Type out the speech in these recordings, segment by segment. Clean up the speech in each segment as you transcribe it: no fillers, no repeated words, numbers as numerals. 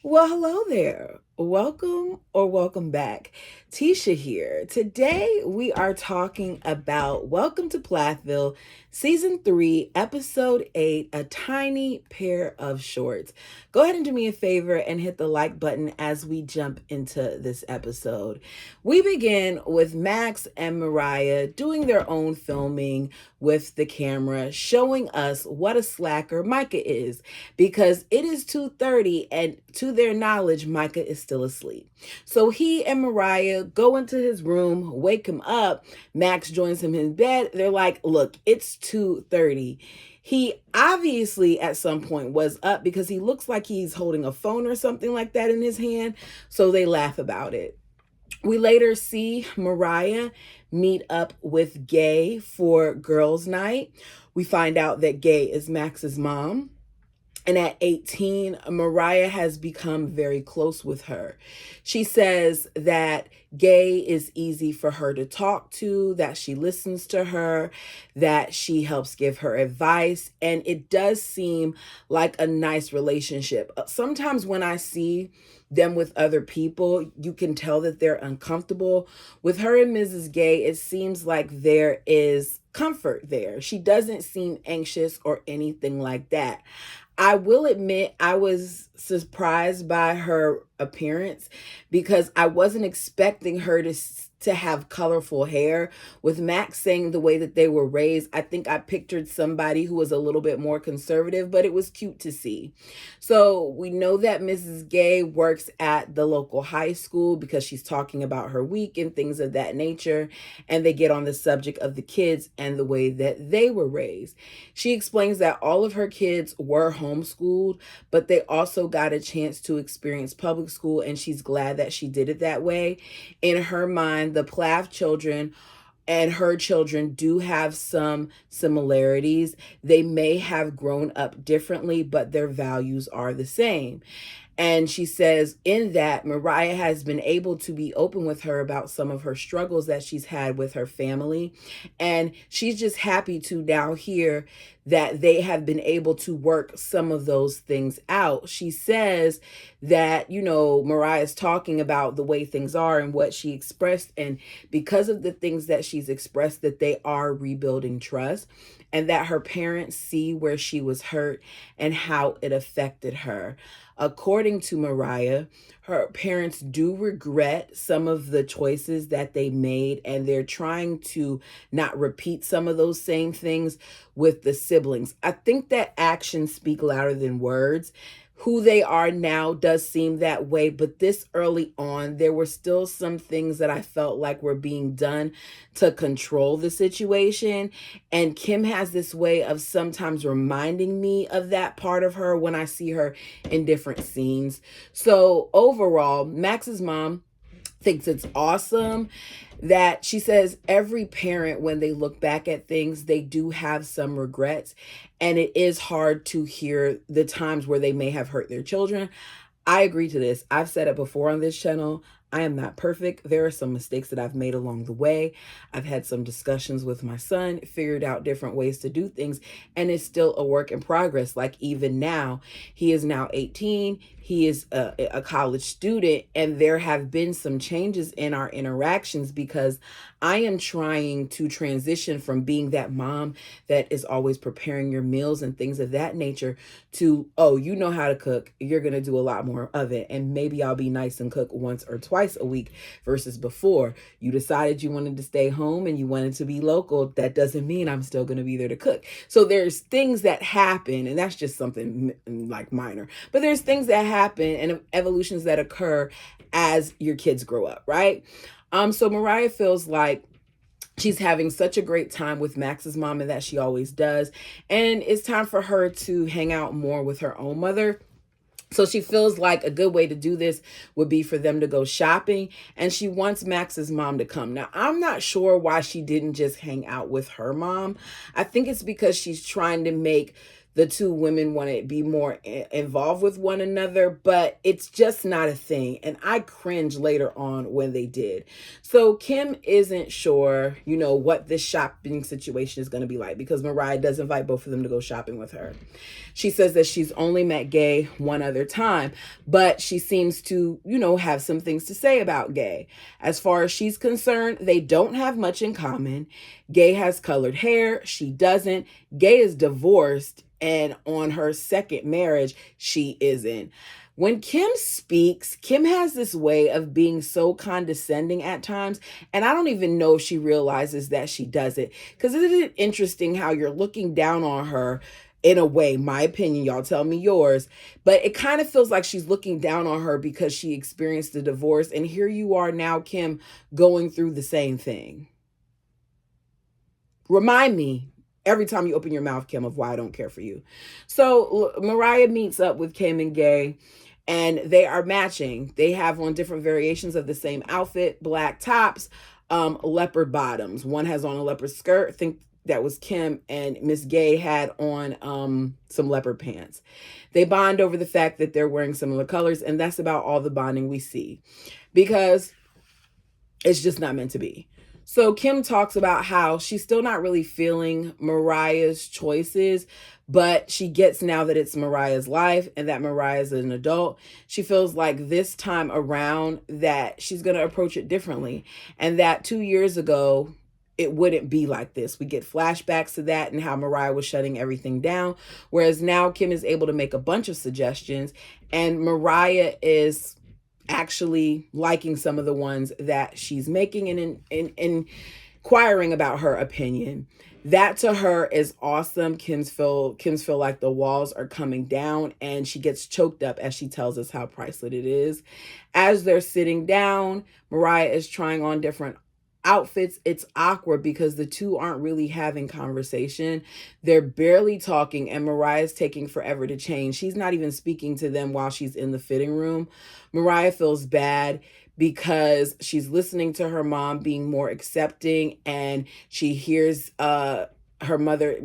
Well, hello there. Welcome or welcome back. Tisha here. Today we are talking about Welcome to Plathville, Season 3, Episode 8, A Tiny Pair of Shorts. Go ahead and do me a favor and hit the like button as we jump into this episode. We begin with Max and Mariah doing their own filming with the camera, showing us what a slacker Micah is because it is 2:30 and to their knowledge Micah is still asleep. So he and Mariah go into his room, wake him up. Max joins him in bed. They're like, "Look, it's 2:30." He obviously at some point was up because he looks like he's holding a phone or something like that in his hand. So they laugh about it. We later see Mariah meet up with Gay for girls' night. We find out that Gay is Max's mom. And at 18, Mariah has become very close with her. She says that Gay is easy for her to talk to, that she listens to her, that she helps give her advice. And it does seem like a nice relationship. Sometimes when I see them with other people, you can tell that they're uncomfortable. With her and Mrs. Gay, it seems like there is comfort there. She doesn't seem anxious or anything like that. I will admit I was surprised by her appearance because I wasn't expecting her to have colorful hair. With Max saying the way that they were raised, I think I pictured somebody who was a little bit more conservative, but it was cute to see. So we know that Mrs. Gay works at the local high school because she's talking about her week and things of that nature. And they get on the subject of the kids and the way that they were raised. She explains that all of her kids were homeschooled, but they also got a chance to experience public school, and she's glad that she did it that way. In her mind, the Plath children and her children do have some similarities. They may have grown up differently, but their values are the same. And she says in that Mariah has been able to be open with her about some of her struggles that she's had with her family. And she's just happy to now hear that they have been able to work some of those things out. She says that, Mariah's talking about the way things are and what she expressed. And because of the things that she's expressed, that they are rebuilding trust and that her parents see where she was hurt and how it affected her. According to Mariah, her parents do regret some of the choices that they made, and they're trying to not repeat some of those same things with the siblings. I think that actions speak louder than words. Who they are now does seem that way, but this early on, there were still some things that I felt like were being done to control the situation. And Kim has this way of sometimes reminding me of that part of her when I see her in different scenes. So overall, Max's mom thinks it's awesome that she says every parent, when they look back at things, they do have some regrets. And it is hard to hear the times where they may have hurt their children. I agree to this. I've said it before on this channel. I am not perfect. There are some mistakes that I've made along the way. I've had some discussions with my son, figured out different ways to do things, and it's still a work in progress. Like even now, he is now 18. He is a college student, and there have been some changes in our interactions because I am trying to transition from being that mom that is always preparing your meals and things of that nature to, oh, you know how to cook. You're going to do a lot more of it. And maybe I'll be nice and cook once or twice a week versus before. You decided you wanted to stay home and you wanted to be local. That doesn't mean I'm still going to be there to cook. So there's things that happen, and that's just something like minor, but there's things that happen and evolutions that occur as your kids grow up, right? So Mariah feels like she's having such a great time with Max's mom, and that she always does. And it's time for her to hang out more with her own mother. So she feels like a good way to do this would be for them to go shopping. And she wants Max's mom to come. Now, I'm not sure why she didn't just hang out with her mom. I think it's because she's trying to make the two women want to be more involved with one another, but it's just not a thing. And I cringe later on when they did. So Kim isn't sure, what this shopping situation is going to be like, because Mariah does invite both of them to go shopping with her. She says that she's only met Gay one other time, but she seems to, have some things to say about Gay. As far as she's concerned, they don't have much in common. Gay has colored hair. She doesn't. Gay is divorced, and on her second marriage, she isn't. When Kim speaks, Kim has this way of being so condescending at times, and I don't even know if she realizes that she does it. Because isn't it interesting how you're looking down on her in a way? My opinion, y'all tell me yours, but it kind of feels like she's looking down on her because she experienced a divorce, and here you are now, Kim, going through the same thing. Remind me every time you open your mouth, Kim, of why I don't care for you. So Mariah meets up with Kim and Gay, and they are matching. They have on different variations of the same outfit: black tops, leopard bottoms. One has on a leopard skirt. I think that was Kim, and Miss Gay had on some leopard pants. They bond over the fact that they're wearing similar colors, and that's about all the bonding we see, because it's just not meant to be. So Kim talks about how she's still not really feeling Mariah's choices, but she gets now that it's Mariah's life and that Mariah's an adult. She feels like this time around that she's going to approach it differently, and that 2 years ago, it wouldn't be like this. We get flashbacks to that and how Mariah was shutting everything down, whereas now Kim is able to make a bunch of suggestions, and Mariah is actually liking some of the ones that she's making and inquiring about her opinion. That to her is awesome. Kim's feel like the walls are coming down, and she gets choked up as she tells us how priceless it is. As they're sitting down, Mariah is trying on different outfits. It's awkward because the two aren't really having conversation. They're barely talking, and Mariah's taking forever to change. She's not even speaking to them while she's in the fitting room. Mariah feels bad because she's listening to her mom being more accepting, and she hears her mother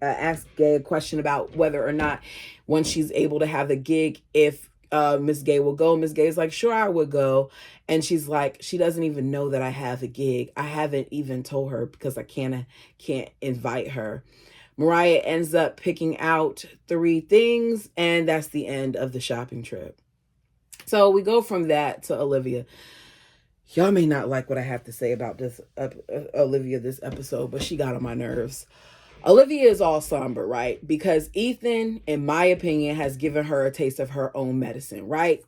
ask Gay a question about whether or not, when she's able to have a gig, if Miss Gay will go. Miss Gay's like, sure, I would go. And she's like, she doesn't even know that I have a gig. I haven't even told her because I can't invite her. Mariah ends up picking out 3 things, and that's the end of the shopping trip. So we go from that to Olivia. Y'all may not like what I have to say about this Olivia this episode, but she got on my nerves. Olivia is all somber, right? Because Ethan, in my opinion, has given her a taste of her own medicine, right?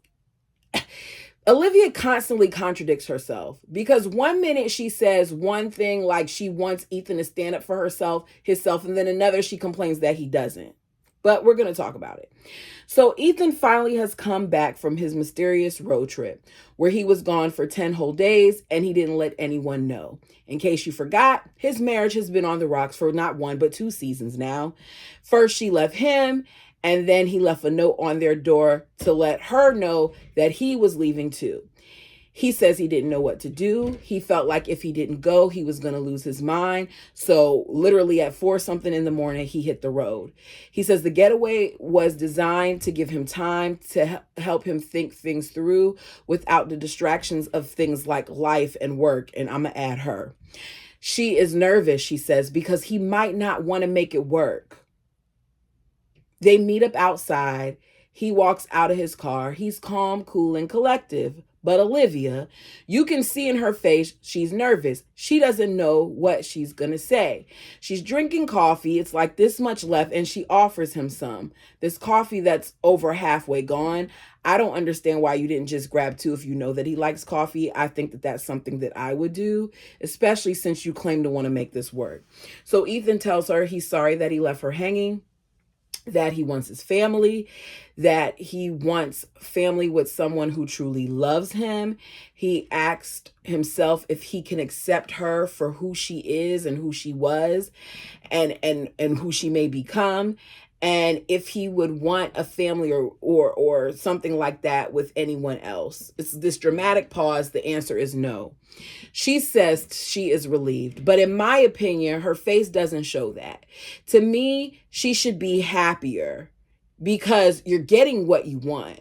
Olivia constantly contradicts herself, because one minute she says one thing, like she wants Ethan to stand up for himself, and then another she complains that he doesn't. But we're going to talk about it. So Ethan finally has come back from his mysterious road trip where he was gone for 10 whole days, and he didn't let anyone know. In case you forgot, his marriage has been on the rocks for not 1, but 2 seasons now. First, she left him, and then he left a note on their door to let her know that he was leaving too. He says he didn't know what to do. He felt like if he didn't go, he was going to lose his mind. So literally at 4 something in the morning, he hit the road. He says the getaway was designed to give him time to help him think things through without the distractions of things like life and work. And I'm going to add her. She is nervous, she says, because he might not want to make it work. They meet up outside. He walks out of his car. He's calm, cool, and collective. But Olivia, you can see in her face, she's nervous. She doesn't know what she's going to say. She's drinking coffee. It's like this much left, and she offers him some. This coffee that's over halfway gone. I don't understand why you didn't just grab 2 if you know that he likes coffee. I think that that's something that I would do, especially since you claim to want to make this work. So Ethan tells her he's sorry that he left her hanging, that he wants his family, that he wants family with someone who truly loves him. He asked himself if he can accept her for who she is and who she was and who she may become. and if he would want a family or something like that with anyone else. It's this dramatic pause. The answer is no. She says she is relieved, but in my opinion, her face doesn't show that. To me, she should be happier because you're getting what you want.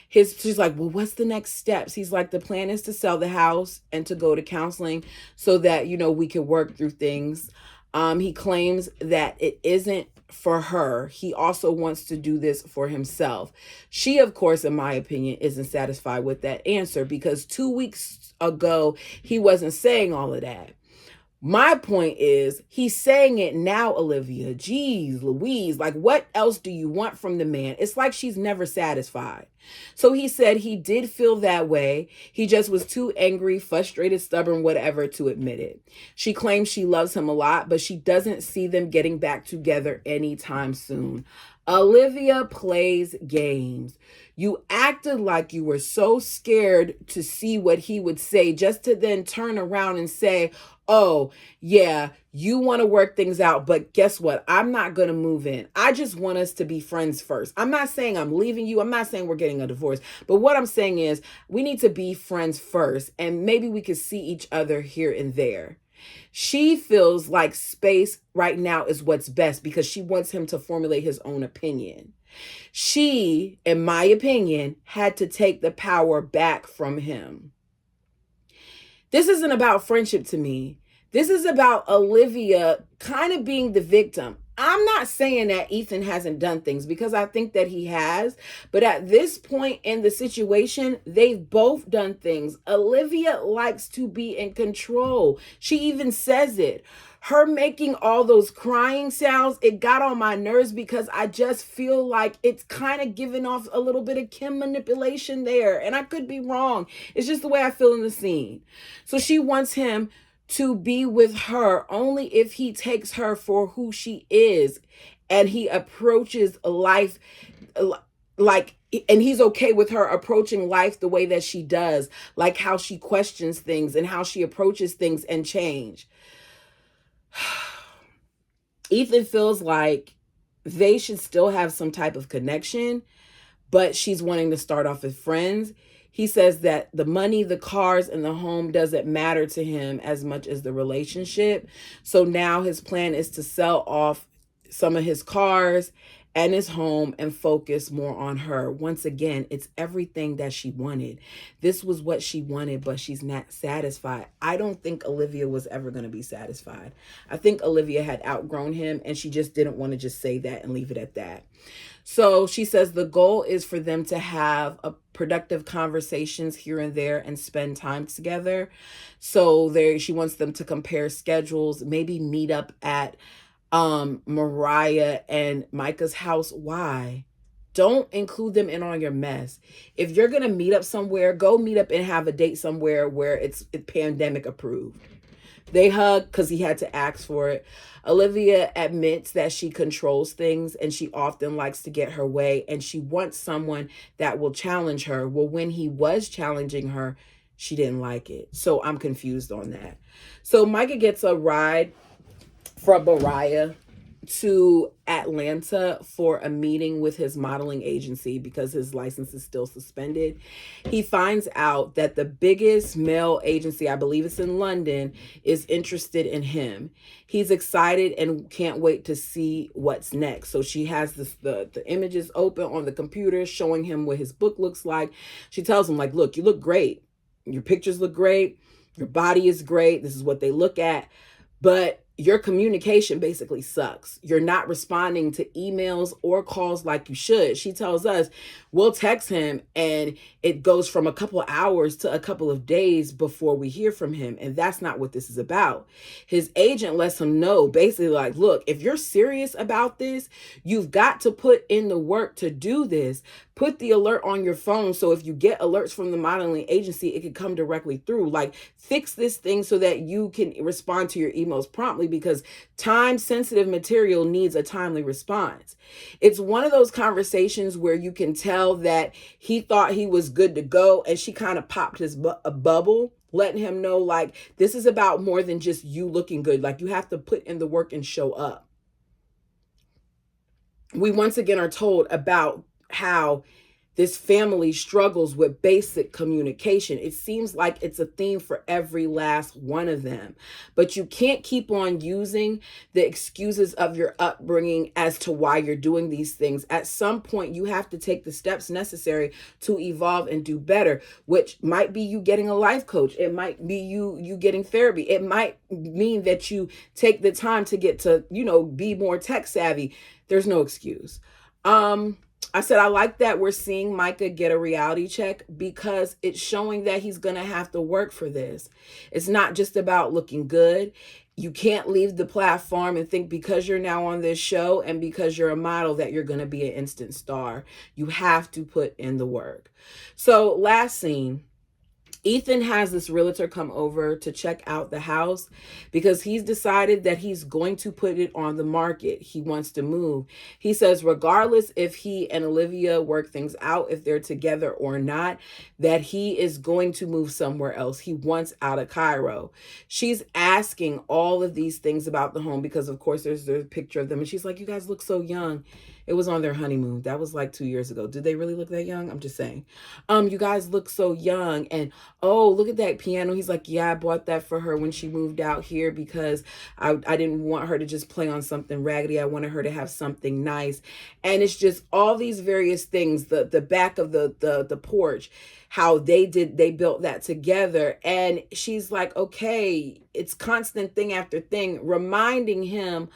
She's like, well, what's the next steps? He's like, the plan is to sell the house and to go to counseling so that, we can work through things. He claims that it isn't for her. He also wants to do this for himself. She, of course, in my opinion, isn't satisfied with that answer because 2 weeks ago, he wasn't saying all of that. My point is, he's saying it now, Olivia. Jeez Louise, like, what else do you want from the man? It's like she's never satisfied. So he said he did feel that way. He just was too angry, frustrated, stubborn, whatever, to admit it. She claims she loves him a lot, but she doesn't see them getting back together anytime soon. Olivia plays games. You acted like you were so scared to see what he would say just to then turn around and say, oh, yeah, you want to work things out, but guess what? I'm not going to move in. I just want us to be friends first. I'm not saying I'm leaving you. I'm not saying we're getting a divorce. But what I'm saying is we need to be friends first, and maybe we could see each other here and there. She feels like space right now is what's best because she wants him to formulate his own opinion. She, in my opinion, had to take the power back from him. This isn't about friendship to me. This is about Olivia kind of being the victim. I'm not saying that Ethan hasn't done things because I think that he has. But at this point in the situation, they've both done things. Olivia likes to be in control. She even says it. Her making all those crying sounds, it got on my nerves because I just feel like it's kind of giving off a little bit of Kim manipulation there. And I could be wrong. It's just the way I feel in the scene. So she wants him to be with her only if he takes her for who she is and he approaches life and he's okay with her approaching life the way that she does, like how she questions things and how she approaches things and change. Ethan feels like they should still have some type of connection, but she's wanting to start off as friends. He says that the money, the cars, and the home doesn't matter to him as much as the relationship. So now his plan is to sell off some of his cars and his home and focus more on her. Once again, it's everything that she wanted. This was what she wanted, but she's not satisfied. I don't think Olivia was ever going to be satisfied. I think Olivia had outgrown him and she just didn't want to just say that and leave it at that. So she says the goal is for them to have a productive conversations here and there and spend time together. So she wants them to compare schedules, maybe meet up at Mariah and Micah's house. Why? Don't include them in on your mess. If you're going to meet up somewhere, go meet up and have a date somewhere where it's pandemic approved. They hug because he had to ask for it. Olivia admits that she controls things and she often likes to get her way and she wants someone that will challenge her. Well, when he was challenging her, she didn't like it. So I'm confused on that. So Micah gets a ride from Mariah to Atlanta for a meeting with his modeling agency because his license is still suspended. He finds out that the biggest male agency, I believe it's in London, is interested in him. He's excited and can't wait to see what's next. So she has the images open on the computer showing him what his book looks like. She tells him, like, look, you look great. Your pictures look great. Your body is great. This is what they look at. But your communication basically sucks. You're not responding to emails or calls like you should. She tells us we'll text him and it goes from a couple of hours to a couple of days before we hear from him. And that's not what this is about. His agent lets him know basically like, look, if you're serious about this, you've got to put in the work to do this. Put the alert on your phone. So if you get alerts from the modeling agency, it can come directly through. Like, fix this thing so that you can respond to your emails promptly because time sensitive material needs a timely response. It's one of those conversations where you can tell that he thought he was good to go and she kind of popped his bubble, letting him know like, this is about more than just you looking good. Like, you have to put in the work and show up. we once again are told about how this family struggles with basic communication. It seems like it's a theme for every last one of them. But you can't keep on using the excuses of your upbringing as to why you're doing these things. At some point, you have to take the steps necessary to evolve and do better, which might be you getting a life coach. It might be you getting therapy. It might mean that you take the time to get to, be more tech savvy. There's no excuse. I said, I like that we're seeing Micah get a reality check because it's showing that he's going to have to work for this. It's not just about looking good. You can't leave the platform and think because you're now on this show and because you're a model that you're going to be an instant star. You have to put in the work. So last scene, Ethan has this realtor come over to check out the house because he's decided that he's going to put it on the market. He wants to move. He says, regardless if he and Olivia work things out, if they're together or not, that he is going to move somewhere else. He wants out of Cairo. She's asking all of these things about the home because, of course, there's a picture of them. And she's like, you guys look so young. It was on their honeymoon. That was like 2 years ago. Did they really look that young? I'm just saying. You guys look so young. And oh, look at that piano. He's like, yeah, I bought that for her when she moved out here because I didn't want her to just play on something raggedy. I wanted her to have something nice. And it's just all these various things, the back of the porch, how they built that together. And she's like, okay, it's constant thing after thing, reminding him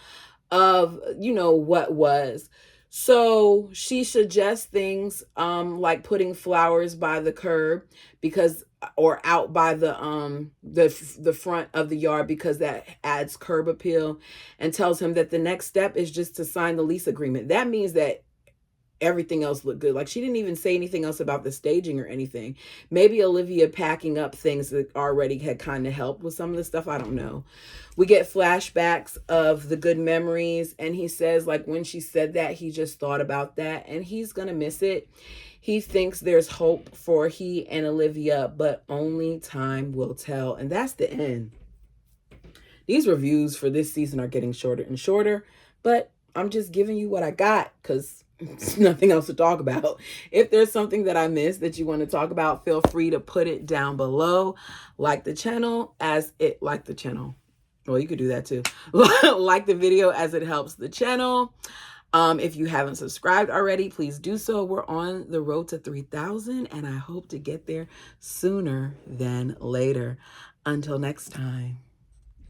of, what was. So she suggests things like putting flowers by the curb because or out by the front of the yard because that adds curb appeal, and tells him that the next step is just to sign the lease agreement. That means that everything else looked good. Like she didn't even say anything else about the staging or anything. Maybe Olivia packing up things that already had kind of helped with some of the stuff. I don't know. We get flashbacks of the good memories. And he says like when she said that, he just thought about that and he's going to miss it. He thinks there's hope for he and Olivia, but only time will tell. And that's the end. These reviews for this season are getting shorter and shorter, but I'm just giving you what I got because there's nothing else to talk about. If there's something that I missed that you want to talk about, feel free to put it down below. Like the channel Well, you could do that too. Like the video as it helps the channel. If you haven't subscribed already, please do so. We're on the road to 3,000 and I hope to get there sooner than later. Until next time.